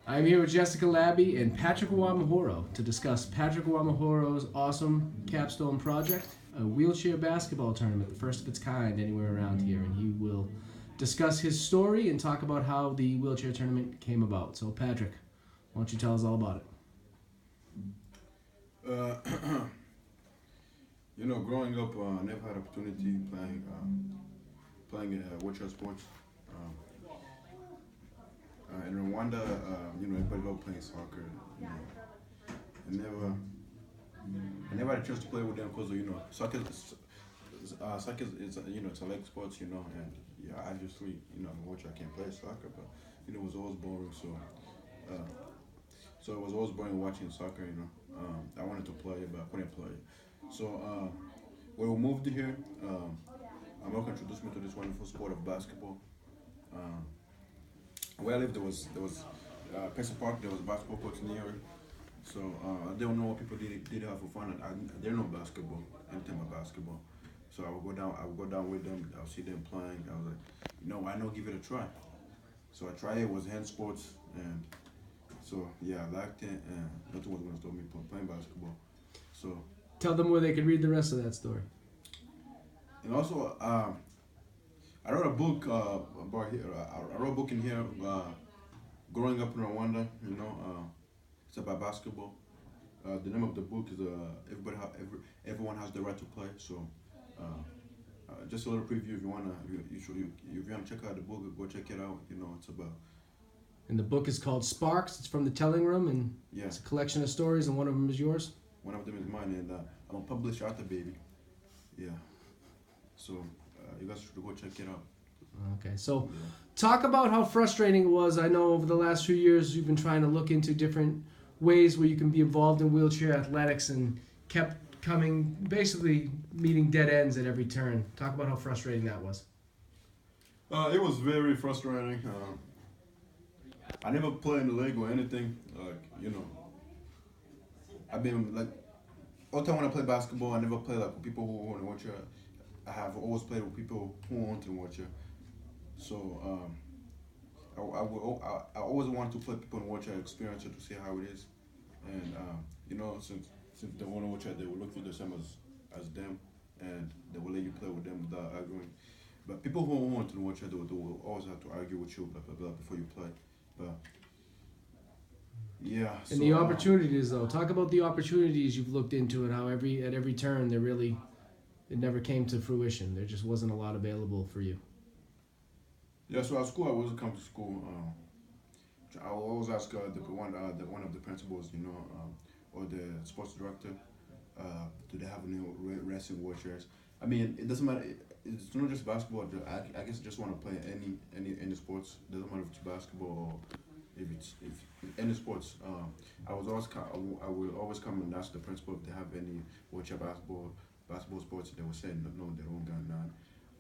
I'm here with Jessica Labby and Patrick Wamahoro to discuss Patrick Wamahoro's awesome capstone project, a wheelchair basketball tournament, the first of its kind anywhere around here. And he will discuss his story and talk about how the wheelchair tournament came about. So, Patrick, why don't you tell us all about it? Growing up, I never had opportunity playing wheelchair sports. In Rwanda, everybody loved playing soccer. I never had a chance to play with them because soccer is it's a leg sports, and obviously, I can't play soccer, but it was always boring. So it was always boring watching soccer. I wanted to play, but I couldn't play. So when we moved here, my mom introduced me to this wonderful sport of basketball. Where I lived, there was Princeton Park. There was basketball courts near it. So I didn't know what people did have for fun. I didn't know basketball, anything about basketball. So I would go down with them. I would see them playing. I was like, why not give it a try? So I tried it. It was hand sports, and so yeah, I liked it. And nothing was going to stop me from playing basketball. So Tell them where they could read the rest of that story. and also I wrote a book about here. I wrote a book in here. Growing up in Rwanda, it's about basketball. The name of the book is everyone has the right to play. So, just a little preview. If you wanna, if you wanna check out the book, go check it out. It's about. And the book is called Sparks. It's from the Telling Room, and Yeah. it's a collection of stories, and one of them is yours. One of them is mine, and I'm a published author, baby. Yeah. So you guys should go check it out. Okay, so Yeah. talk about how frustrating it was. I know over the last few years you've been trying to look into different ways where you can be involved in wheelchair athletics and kept basically meeting dead ends at every turn. Talk about how frustrating that was. It was very frustrating. I never played in the league or anything. I've been like all the time when I play basketball, I never play like with people who want to watch it. I have always played with people who want to watch it. So I always wanted to play people and watch it, experience it to see how it is. And since they want to watch it, they will look for the same as them, and they will let you play with them without arguing. But people who want to watch it, they will always have to argue with you before you play. But yeah. And the opportunities, though. Talk about the opportunities you've looked into and how at every turn it never came to fruition. There just wasn't a lot available for you. Yeah, so at school, I wasn't come to school. I will always ask one of the principals, or the sports director, do they have any wrestling wheelchairs? I mean, it doesn't matter. It's not just basketball. I guess I just want to play any sports. It doesn't matter if it's basketball or if any sports. I will always come and ask the principal if they have any wheelchair basketball sports. They were saying no, they don't got none.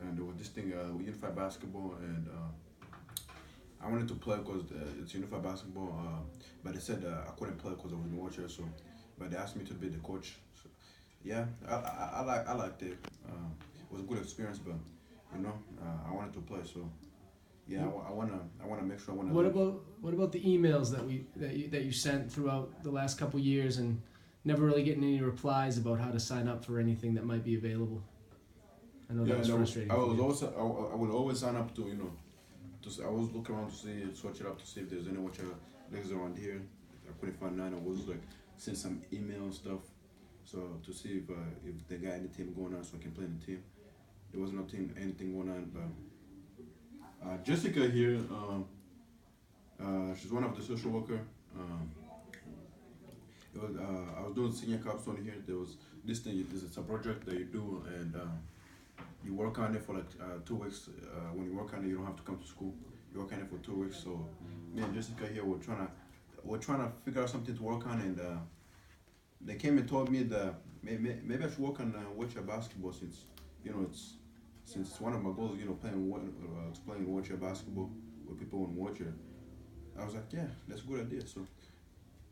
And there was this thing, unified basketball, and I wanted to play because it's unified basketball, but they said I couldn't play because I was in wheelchair. So, but they asked me to be the coach. So, yeah, I liked it. It was a good experience, but I wanted to play. So, yeah, I wanna make sure I wanna. What about the emails that you sent throughout the last couple years and never really getting any replies about how to sign up for anything that might be available? I know that was frustrating. I would always sign up to I always look around to search it up to see if there's any wheelchair leagues around here. I couldn't find none. I was like send some email and stuff, so to see if they got any team going on so I can play in the team. There was anything going on, but Jessica here, she's one of the social worker. I was doing senior capstone here. There was this thing. It's a project that you do, and you work on it for like 2 weeks. When you work on it, you don't have to come to school. You work on it for 2 weeks. So me and Jessica here, we're trying to figure out something to work on, and they came and told me that maybe I should work on wheelchair basketball since it's one of my goals. Playing wheelchair basketball with people in wheelchair. I was like, yeah, that's a good idea. So.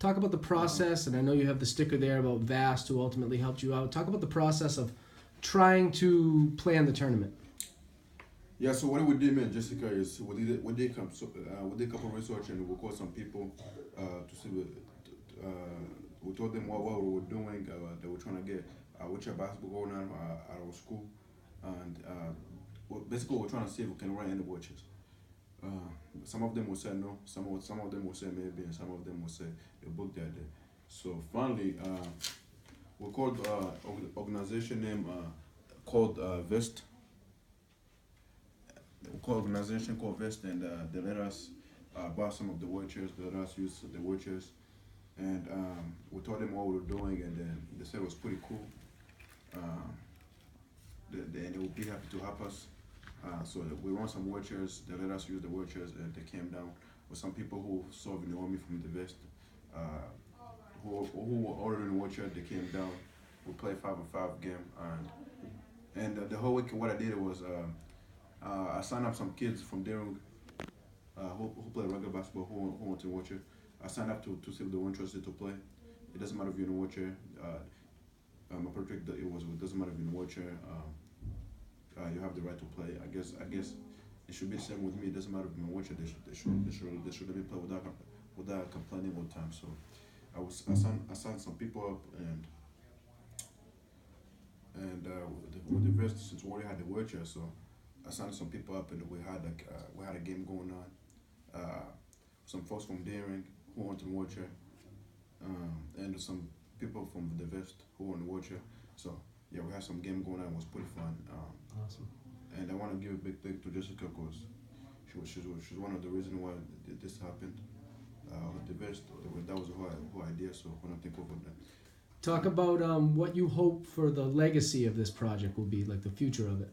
Talk about the process, and I know you have the sticker there about Vast, who ultimately helped you out. Talk about the process of trying to plan the tournament. Yeah, so what we did, man, Jessica, is we did we did a couple of research and we called some people to see we told them what we were doing. They were trying to get wheelchair basketball going on at our school, and basically we're trying to see if we can run any wheelchairs. Uh, some of them will say no, some of them will say maybe, and some of them will say they booked that day. So finally, we called organization name called Vest. We called organization called Vest, and they let us buy some of the wheelchairs. They let us use the wheelchairs, and we told them what we were doing, and then they said it was pretty cool. Um, and they would be happy to help us. So we run some wheelchairs. They let us use the wheelchairs, and they came down with some people who served in the army from the Vest, who were already in the wheelchair. They came down. We played 5-on-5 game, and the whole week what I did was I signed up some kids from there who play regular basketball who want to watch it. I signed up to see if they were interested to play. It doesn't matter if you're in a wheelchair. My project it doesn't matter if you're in a wheelchair. You have the right to play. I guess it should be the same with me. It doesn't matter if you're in a wheelchair. They should let me play without complaining all the time. So I signed some people up and with the Vest since we already had the wheelchair, so I signed some people up and we had a game going on. Some folks from Daring who went to the wheelchair, and some people from the Vest who were in the wheelchair. So yeah, we had some game going on. It was pretty fun. Awesome. And I want to give a big thank to Jessica because she's one of the reasons why this happened. The Vest, that was her idea. So when I think over that. Talk about what you hope for the legacy of this project will be, like the future of it.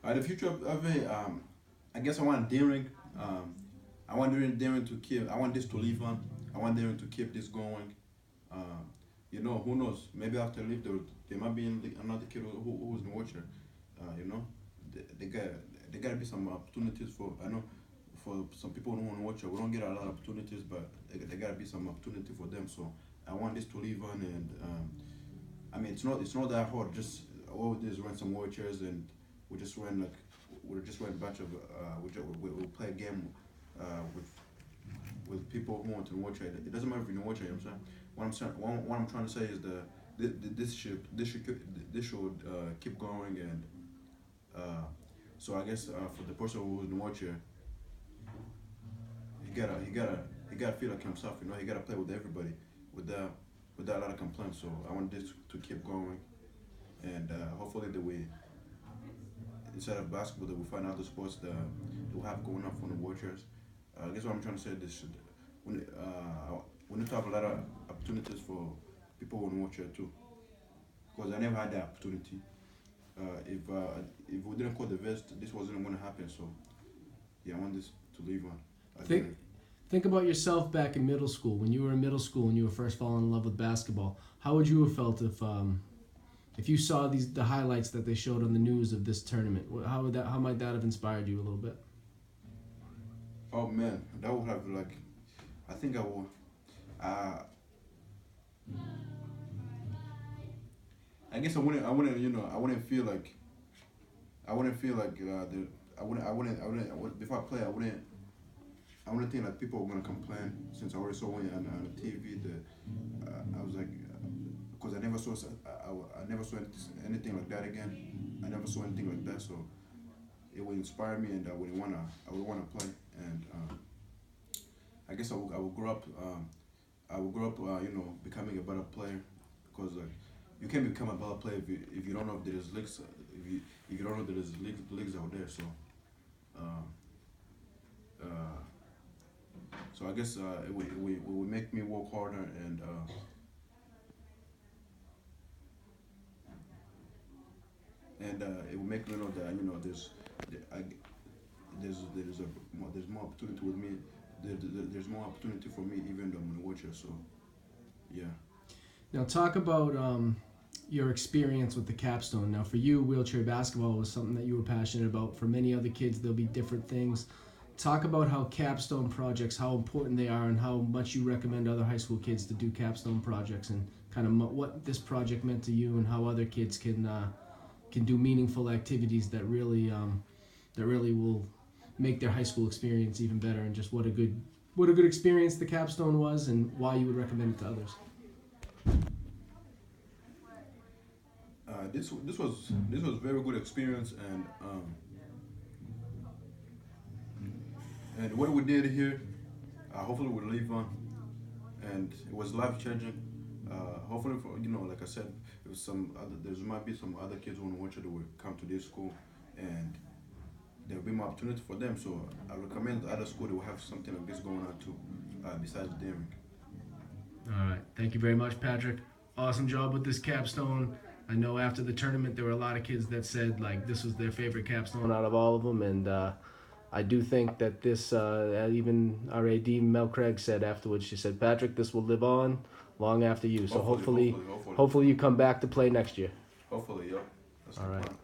The future of it, I guess I want Daring. I want Daring to keep. I want this to live on. I want Daring to keep this going. You know, who knows? Maybe after I leave, there might be another kid who's in wheelchair. You know, they gotta be some opportunities for. I know for some people who want to wheelchair, we don't get a lot of opportunities, but they gotta be some opportunity for them. So I want this to live on, and I mean, it's not that hard. Just all we do is rent some wheelchairs, and we just rent a bunch of we play a game with people who want to wheelchair. It doesn't matter if you're in a wheelchair. You know what I'm saying? What I'm trying to say is this should keep going, and so I guess for the person who's in a wheelchair, he gotta feel like himself. You know, he gotta play with everybody without a lot of complaints. So I want this to keep going, and hopefully that we, instead of basketball, that we find other sports that we have going up for the wheelchairs. I guess what I'm trying to say is this we need to have a lot of opportunities for people who in wheelchair too, because I never had that opportunity. If we didn't call the Vest, this wasn't going to happen. So yeah, I want this to live on. Think about yourself back in middle school. When you were in middle school and you were first falling in love with basketball, how would you have felt if you saw the highlights that they showed on the news of this tournament? How might that have inspired you a little bit? Oh man, that would have I think I would. I guess I wouldn't feel like before I play I wouldn't think like people were gonna complain since I already saw one on the TV. I was like, because I never saw anything like that again. I never saw anything like that, so it would inspire me, and I would wanna play. And I guess I would grow up. Becoming a better player, because like you can become a better player if you don't know if there's leagues if you don't know that there's leagues out there. So so I guess it would make me work harder, and it would make me know that there's more opportunity with me. There's more opportunity for me even though I'm in a wheelchair. So yeah. Now talk about your experience with the capstone. Now for you, wheelchair basketball was something that you were passionate about. For many other kids, there'll be different things. Talk about how capstone projects, how important they are, and how much you recommend other high school kids to do capstone projects, and kind of what this project meant to you, and how other kids can do meaningful activities that really that really will make their high school experience even better, and just what a good experience the capstone was, and why you would recommend it to others. This was very good experience, and what we did here, hopefully we'll live on, and it was life changing. Hopefully, for like I said, if there might be some other kids who want you to come to this school, and there will be more opportunity for them. So I recommend the other school that will have something like this going on too, besides Derrick. All right. Thank you very much, Patrick. Awesome job with this capstone. I know after the tournament there were a lot of kids that said like this was their favorite capstone out of all of them, and I do think that this, even our AD Mel Craig said afterwards, she said, Patrick, this will live on long after you. So hopefully you come back to play next year. Hopefully, yep. That's all the right. plan.